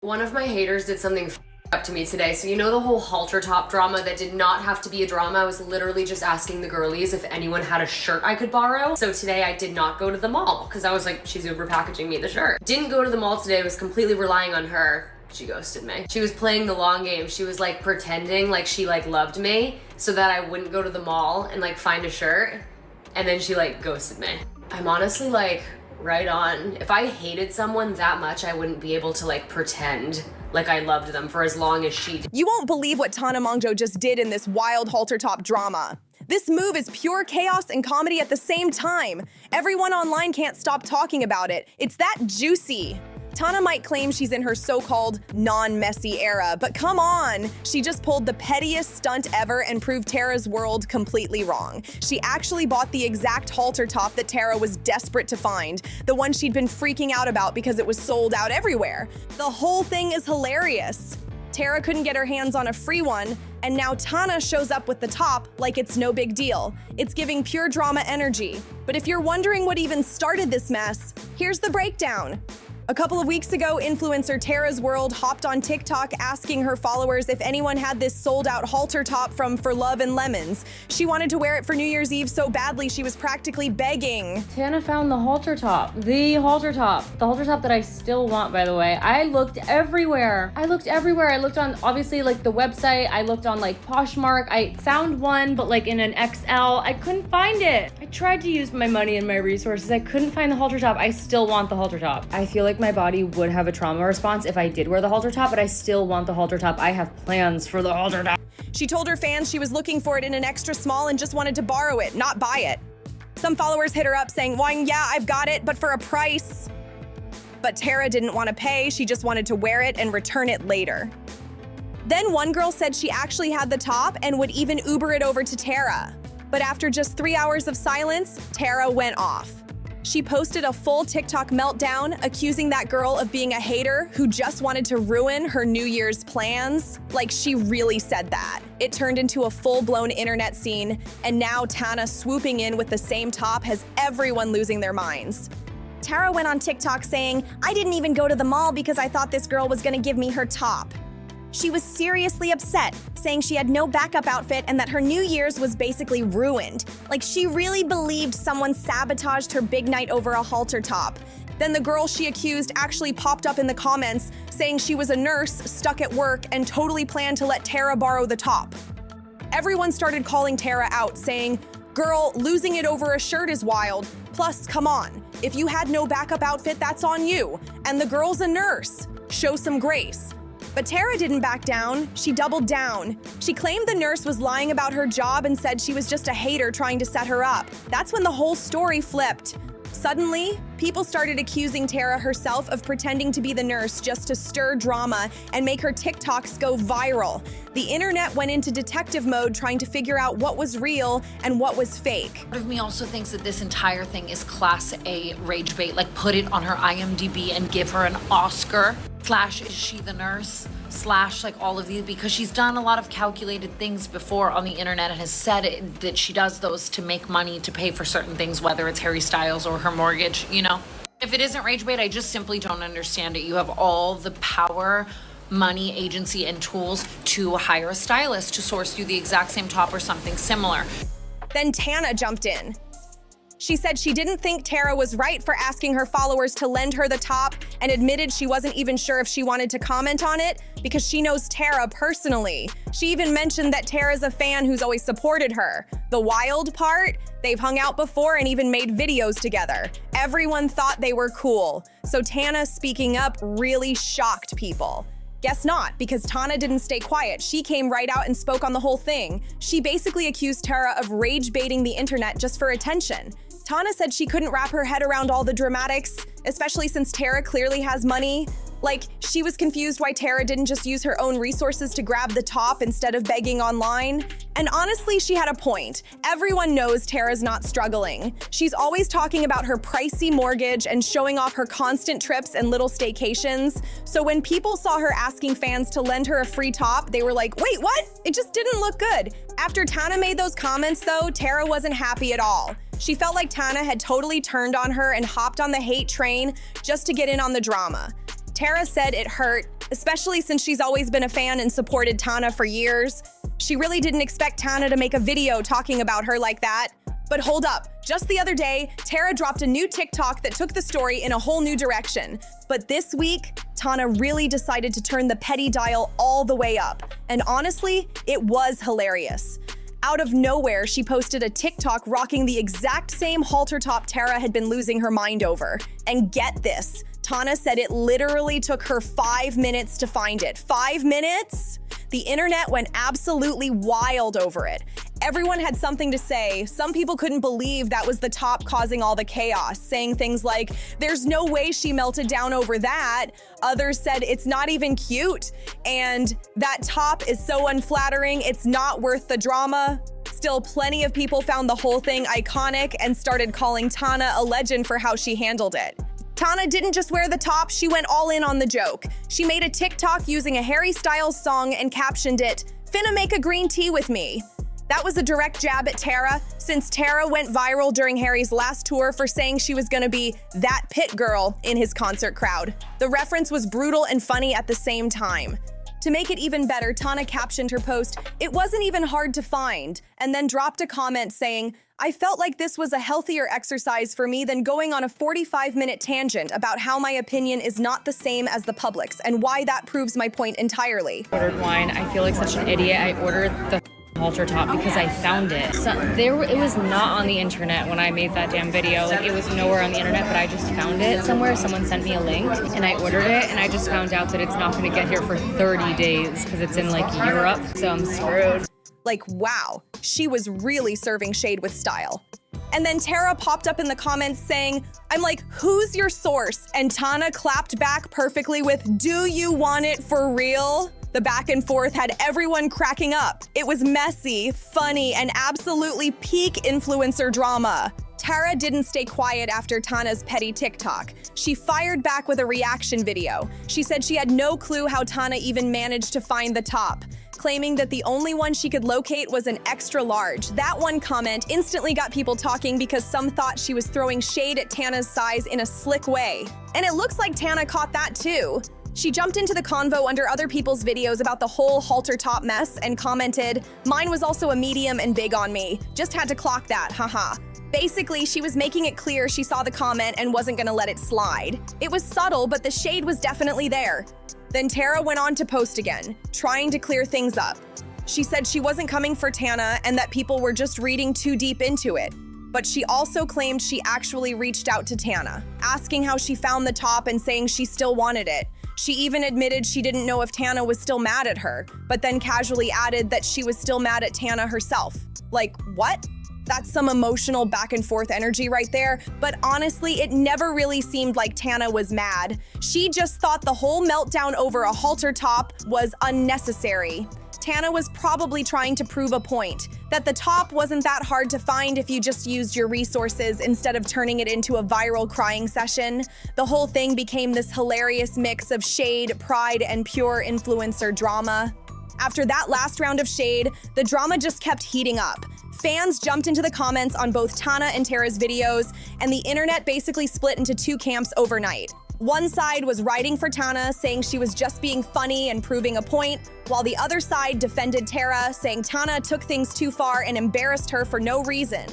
One of my haters did something up to me today. So you know the whole halter top drama that did not have to be a drama. I was literally just asking the girlies if anyone had a shirt I could borrow. So today I did not go to the mall because I was like, she's Uber packaging me the shirt. Didn't go to the mall today, was completely relying on her. She ghosted me. She was playing the long game. She was like pretending like she like loved me so that I wouldn't go to the mall and like find a shirt. And then she like ghosted me. I'm honestly like, right on. If I hated someone that much, I wouldn't be able to like pretend like I loved them for as long as she did. You won't believe what Tana Mongeau just did in this wild halter top drama. This move is pure chaos and comedy at the same time. Everyone online can't stop talking about it. It's that juicy. Tana might claim she's in her so-called non-messy era, but come on! She just pulled the pettiest stunt ever and proved Tara's world completely wrong. She actually bought the exact halter top that Tara was desperate to find, the one she'd been freaking out about because it was sold out everywhere. The whole thing is hilarious. Tara couldn't get her hands on a free one, and now Tana shows up with the top like it's no big deal. It's giving pure drama energy. But if you're wondering what even started this mess, here's the breakdown. A couple of weeks ago, influencer Tara's World hopped on TikTok asking her followers if anyone had this sold-out halter top from For Love and Lemons. She wanted to wear it for New Year's Eve so badly she was practically begging. Tana found the halter top. The halter top that I still want, by the way. I looked everywhere. I looked on, obviously, like the website. I looked on like Poshmark. I found one, but like in an XL. I couldn't find it. I tried to use my money and my resources. I couldn't find the halter top. I still want the halter top. I feel like my body would have a trauma response if I did wear the halter top, but I still want the halter top. I have plans for the halter top. She told her fans she was looking for it in an extra small and just wanted to borrow it, not buy it. Some followers hit her up saying, "Well, yeah, I've got it, but for a price." But Tara didn't want to pay. She just wanted to wear it and return it later. Then one girl said she actually had the top and would even Uber it over to Tara. But after just 3 hours of silence, Tara went off. She posted a full TikTok meltdown, accusing that girl of being a hater who just wanted to ruin her New Year's plans. Like, she really said that. It turned into a full-blown internet scene, and now Tana swooping in with the same top has everyone losing their minds. Tara went on TikTok saying, "I didn't even go to the mall because I thought this girl was gonna give me her top." She was seriously upset, saying she had no backup outfit and that her New Year's was basically ruined. Like, she really believed someone sabotaged her big night over a halter top. Then the girl she accused actually popped up in the comments, saying she was a nurse stuck at work and totally planned to let Tara borrow the top. Everyone started calling Tara out, saying, "Girl, losing it over a shirt is wild. Plus, come on, if you had no backup outfit, that's on you. And the girl's a nurse. Show some grace." But Tara didn't back down. She doubled down. She claimed the nurse was lying about her job and said she was just a hater trying to set her up. That's when the whole story flipped. Suddenly, people started accusing Tara herself of pretending to be the nurse just to stir drama and make her TikToks go viral. The internet went into detective mode trying to figure out what was real and what was fake. Part of me also thinks that this entire thing is class A rage bait, like put it on her IMDb and give her an Oscar. / is she the nurse? / like all of these, because she's done a lot of calculated things before on the internet and has said that she does those to make money to pay for certain things, whether it's Harry Styles or her mortgage, you know? If it isn't rage bait, I just simply don't understand it. You have all the power, money, agency, and tools to hire a stylist to source you the exact same top or something similar. Then Tana jumped in. She said she didn't think Tara was right for asking her followers to lend her the top and admitted she wasn't even sure if she wanted to comment on it because she knows Tara personally. She even mentioned that Tara's a fan who's always supported her. The wild part? They've hung out before and even made videos together. Everyone thought they were cool. So Tana speaking up really shocked people. Guess not, because Tana didn't stay quiet. She came right out and spoke on the whole thing. She basically accused Tara of rage baiting the internet just for attention. Tana said she couldn't wrap her head around all the dramatics, especially since Tara clearly has money. Like, she was confused why Tara didn't just use her own resources to grab the top instead of begging online. And honestly, she had a point. Everyone knows Tara's not struggling. She's always talking about her pricey mortgage and showing off her constant trips and little staycations. So when people saw her asking fans to lend her a free top, they were like, "Wait, what? It just didn't look good." After Tana made those comments though, Tara wasn't happy at all. She felt like Tana had totally turned on her and hopped on the hate train just to get in on the drama. Tara said it hurt, especially since she's always been a fan and supported Tana for years. She really didn't expect Tana to make a video talking about her like that. But hold up, just the other day, Tara dropped a new TikTok that took the story in a whole new direction. But this week, Tana really decided to turn the petty dial all the way up. And honestly, it was hilarious. Out of nowhere, she posted a TikTok rocking the exact same halter top Tara had been losing her mind over. And get this, Tana said it literally took her 5 minutes to find it. 5 minutes? The internet went absolutely wild over it. Everyone had something to say. Some people couldn't believe that was the top causing all the chaos, saying things like, "There's no way she melted down over that." Others said, "It's not even cute." And "That top is so unflattering, it's not worth the drama." Still, plenty of people found the whole thing iconic and started calling Tana a legend for how she handled it. Tana didn't just wear the top, she went all in on the joke. She made a TikTok using a Harry Styles song and captioned it, "Finna make a green tea with me." That was a direct jab at Tara, since Tara went viral during Harry's last tour for saying she was gonna be that pit girl in his concert crowd. The reference was brutal and funny at the same time. To make it even better, Tana captioned her post, "It wasn't even hard to find," and then dropped a comment saying, "I felt like this was a healthier exercise for me than going on a 45-minute tangent about how my opinion is not the same as the public's and why that proves my point entirely." Ordered wine. I feel like such an idiot. I ordered the halter top because I found it. It was not on the internet when I made that damn video. Like, it was nowhere on the internet, but I just found it somewhere. Someone sent me a link and I ordered it, and I just found out that it's not going to get here for 30 days because it's in like Europe, so I'm screwed. Like, wow, she was really serving shade with style. And then Tara popped up in the comments saying, "I'm like, who's your source?" And Tana clapped back perfectly with, "Do you want it for real?" The back and forth had everyone cracking up. It was messy, funny, and absolutely peak influencer drama. Tara didn't stay quiet after Tana's petty TikTok. She fired back with a reaction video. She said she had no clue how Tana even managed to find the top, claiming that the only one she could locate was an extra large. That one comment instantly got people talking because some thought she was throwing shade at Tana's size in a slick way. And it looks like Tana caught that too. She jumped into the convo under other people's videos about the whole halter top mess and commented, "Mine was also a medium and big on me. Just had to clock that, haha." Basically, she was making it clear she saw the comment and wasn't gonna let it slide. It was subtle, but the shade was definitely there. Then Tara went on to post again, trying to clear things up. She said she wasn't coming for Tana and that people were just reading too deep into it. But she also claimed she actually reached out to Tana, asking how she found the top and saying she still wanted it. She even admitted she didn't know if Tana was still mad at her, but then casually added that she was still mad at Tana herself. Like, what? That's some emotional back and forth energy right there, but honestly, it never really seemed like Tana was mad. She just thought the whole meltdown over a halter top was unnecessary. Tana was probably trying to prove a point, that the top wasn't that hard to find if you just used your resources instead of turning it into a viral crying session. The whole thing became this hilarious mix of shade, pride, and pure influencer drama. After that last round of shade, the drama just kept heating up. Fans jumped into the comments on both Tana and Tara's videos, and the internet basically split into two camps overnight. One side was writing for Tana, saying she was just being funny and proving a point, while the other side defended Tara, saying Tana took things too far and embarrassed her for no reason.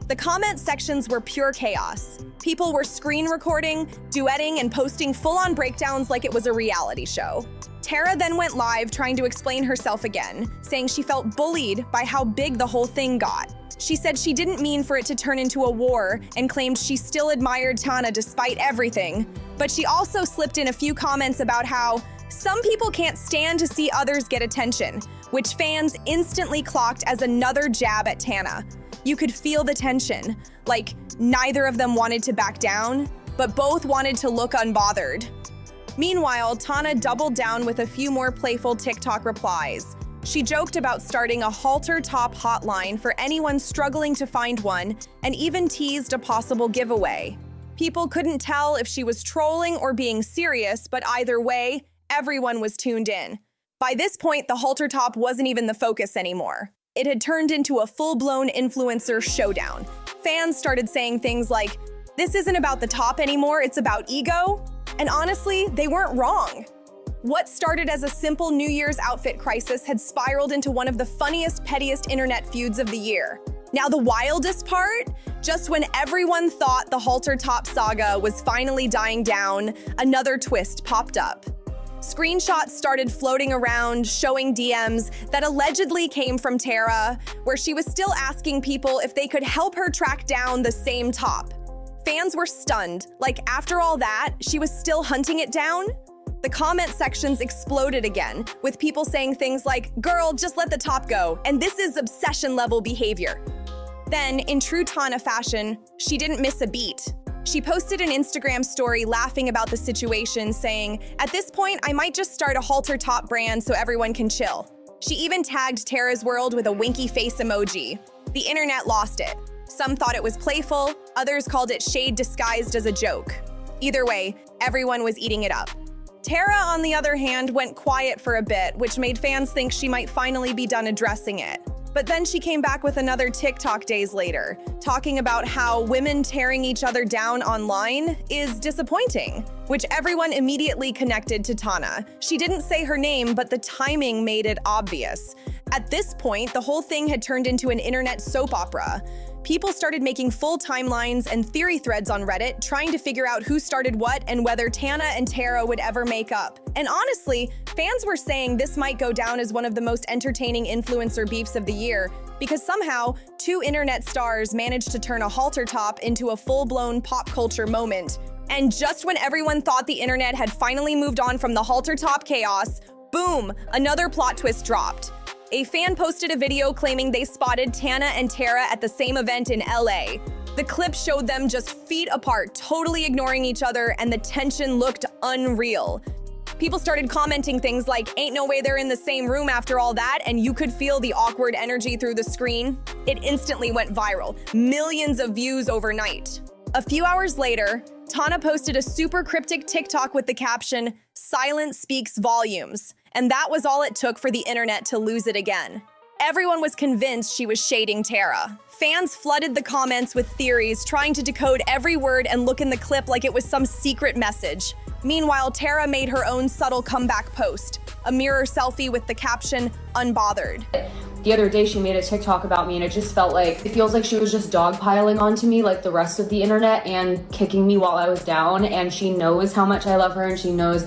The comment sections were pure chaos. People were screen recording, duetting, and posting full-on breakdowns like it was a reality show. Tara then went live trying to explain herself again, saying she felt bullied by how big the whole thing got. She said she didn't mean for it to turn into a war and claimed she still admired Tana despite everything. But she also slipped in a few comments about how some people can't stand to see others get attention, which fans instantly clocked as another jab at Tana. You could feel the tension, like neither of them wanted to back down, but both wanted to look unbothered. Meanwhile, Tana doubled down with a few more playful TikTok replies. She joked about starting a halter top hotline for anyone struggling to find one, and even teased a possible giveaway. People couldn't tell if she was trolling or being serious, but either way, everyone was tuned in. By this point, the halter top wasn't even the focus anymore. It had turned into a full-blown influencer showdown. Fans started saying things like, "This isn't about the top anymore, it's about ego." And honestly, they weren't wrong. What started as a simple New Year's outfit crisis had spiraled into one of the funniest, pettiest internet feuds of the year. Now the wildest part? Just when everyone thought the halter top saga was finally dying down, another twist popped up. Screenshots started floating around showing DMs that allegedly came from Tara, where she was still asking people if they could help her track down the same top. Fans were stunned, like after all that, she was still hunting it down? The comment sections exploded again, with people saying things like, "Girl, just let the top go," and "This is obsession-level behavior." Then, in true Tana fashion, she didn't miss a beat. She posted an Instagram story laughing about the situation, saying, "At this point, I might just start a halter top brand so everyone can chill." She even tagged Tara's World with a winky face emoji. The internet lost it. Some thought it was playful, others called it shade disguised as a joke. Either way, everyone was eating it up. Tara, on the other hand, went quiet for a bit, which made fans think she might finally be done addressing it. But then she came back with another TikTok days later, talking about how women tearing each other down online is disappointing, which everyone immediately connected to Tana. She didn't say her name, but the timing made it obvious. At this point, the whole thing had turned into an internet soap opera. People started making full timelines and theory threads on Reddit, trying to figure out who started what and whether Tana and Tara would ever make up. And honestly, fans were saying this might go down as one of the most entertaining influencer beefs of the year, because somehow, two internet stars managed to turn a halter top into a full-blown pop culture moment. And just when everyone thought the internet had finally moved on from the halter top chaos, boom, another plot twist dropped. A fan posted a video claiming they spotted Tana and Tara at the same event in LA. The clip showed them just feet apart, totally ignoring each other, and the tension looked unreal. People started commenting things like, "Ain't no way they're in the same room after all that," and you could feel the awkward energy through the screen. It instantly went viral, millions of views overnight. A few hours later, Tana posted a super cryptic TikTok with the caption, "Silence speaks volumes." And that was all it took for the internet to lose it again. Everyone was convinced she was shading Tara. Fans flooded the comments with theories, trying to decode every word and look in the clip like it was some secret message. Meanwhile, Tara made her own subtle comeback post, a mirror selfie with the caption, "Unbothered." The other day she made a TikTok about me and it just felt like, it feels like she was just dogpiling onto me like the rest of the internet and kicking me while I was down, and she knows how much I love her and she knows.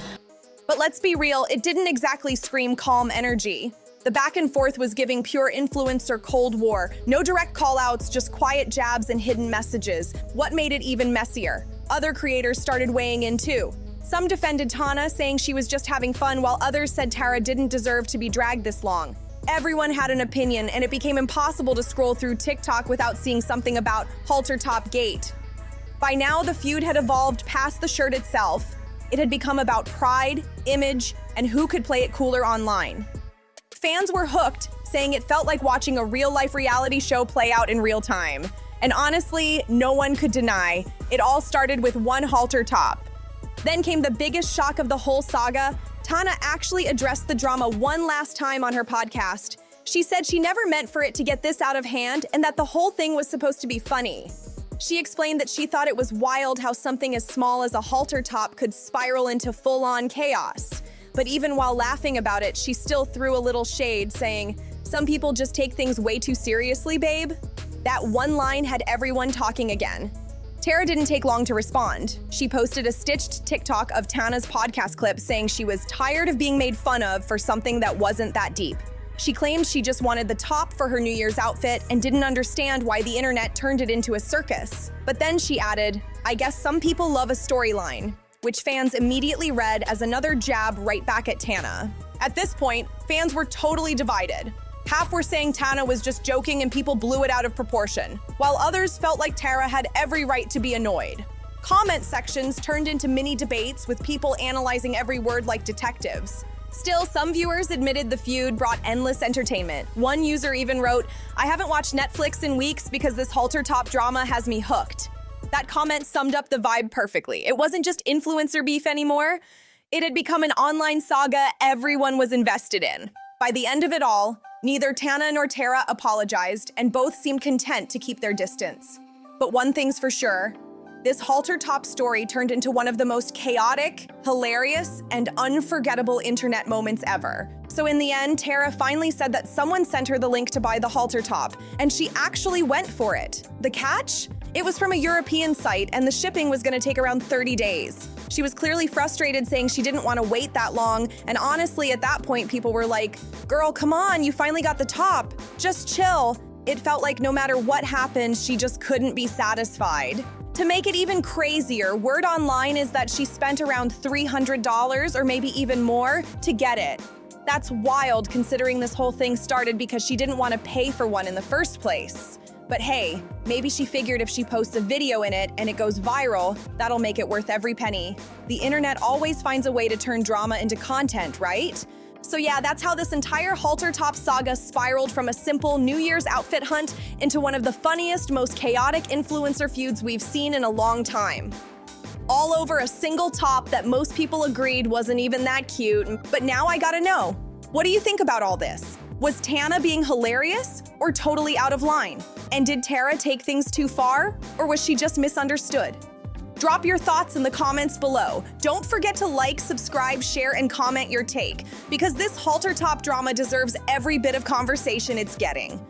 But let's be real, it didn't exactly scream calm energy. The back and forth was giving pure influencer Cold War. No direct call-outs, just quiet jabs and hidden messages. What made it even messier? Other creators started weighing in too. Some defended Tana, saying she was just having fun, while others said Tara didn't deserve to be dragged this long. Everyone had an opinion, and it became impossible to scroll through TikTok without seeing something about halter top gate. By now, the feud had evolved past the shirt itself. It had become about pride, image, and who could play it cooler online. Fans were hooked, saying it felt like watching a real-life reality show play out in real time. And honestly, no one could deny, it all started with one halter top. Then came the biggest shock of the whole saga. Tana actually addressed the drama one last time on her podcast. She said she never meant for it to get this out of hand and that the whole thing was supposed to be funny. She explained that she thought it was wild how something as small as a halter top could spiral into full-on chaos. But even while laughing about it, she still threw a little shade, saying, "Some people just take things way too seriously, babe." That one line had everyone talking again. Tara didn't take long to respond. She posted a stitched TikTok of Tana's podcast clip saying she was tired of being made fun of for something that wasn't that deep. She claimed she just wanted the top for her New Year's outfit and didn't understand why the internet turned it into a circus. But then she added, "I guess some people love a storyline," which fans immediately read as another jab right back at Tana. At this point, fans were totally divided. Half were saying Tana was just joking and people blew it out of proportion, while others felt like Tara had every right to be annoyed. Comment sections turned into mini debates with people analyzing every word like detectives. Still, some viewers admitted the feud brought endless entertainment. One user even wrote, "I haven't watched Netflix in weeks because this halter top drama has me hooked." That comment summed up the vibe perfectly. It wasn't just influencer beef anymore. It had become an online saga everyone was invested in. By the end of it all, neither Tana nor Tara apologized, and both seemed content to keep their distance. But one thing's for sure, This halter top story turned into one of the most chaotic, hilarious, and unforgettable internet moments ever. So in the end, Tara finally said that someone sent her the link to buy the halter top, and she actually went for it. The catch? It was from a European site, and the shipping was gonna take around 30 days. She was clearly frustrated, saying she didn't want to wait that long, and honestly, at that point, people were like, "Girl, come on, you finally got the top. Just chill." It felt like no matter what happened, she just couldn't be satisfied. To make it even crazier, word online is that she spent around $300 or maybe even more to get it. That's wild considering this whole thing started because she didn't want to pay for one in the first place. But hey, maybe she figured if she posts a video in it and it goes viral, that'll make it worth every penny. The internet always finds a way to turn drama into content, right? So yeah, that's how this entire halter top saga spiraled from a simple New Year's outfit hunt into one of the funniest, most chaotic influencer feuds we've seen in a long time. All over a single top that most people agreed wasn't even that cute, but now I gotta know, what do you think about all this? Was Tana being hilarious or totally out of line? And did Tara take things too far, or was she just misunderstood? Drop your thoughts in the comments below. Don't forget to like, subscribe, share, and comment your take, because this halter top drama deserves every bit of conversation it's getting.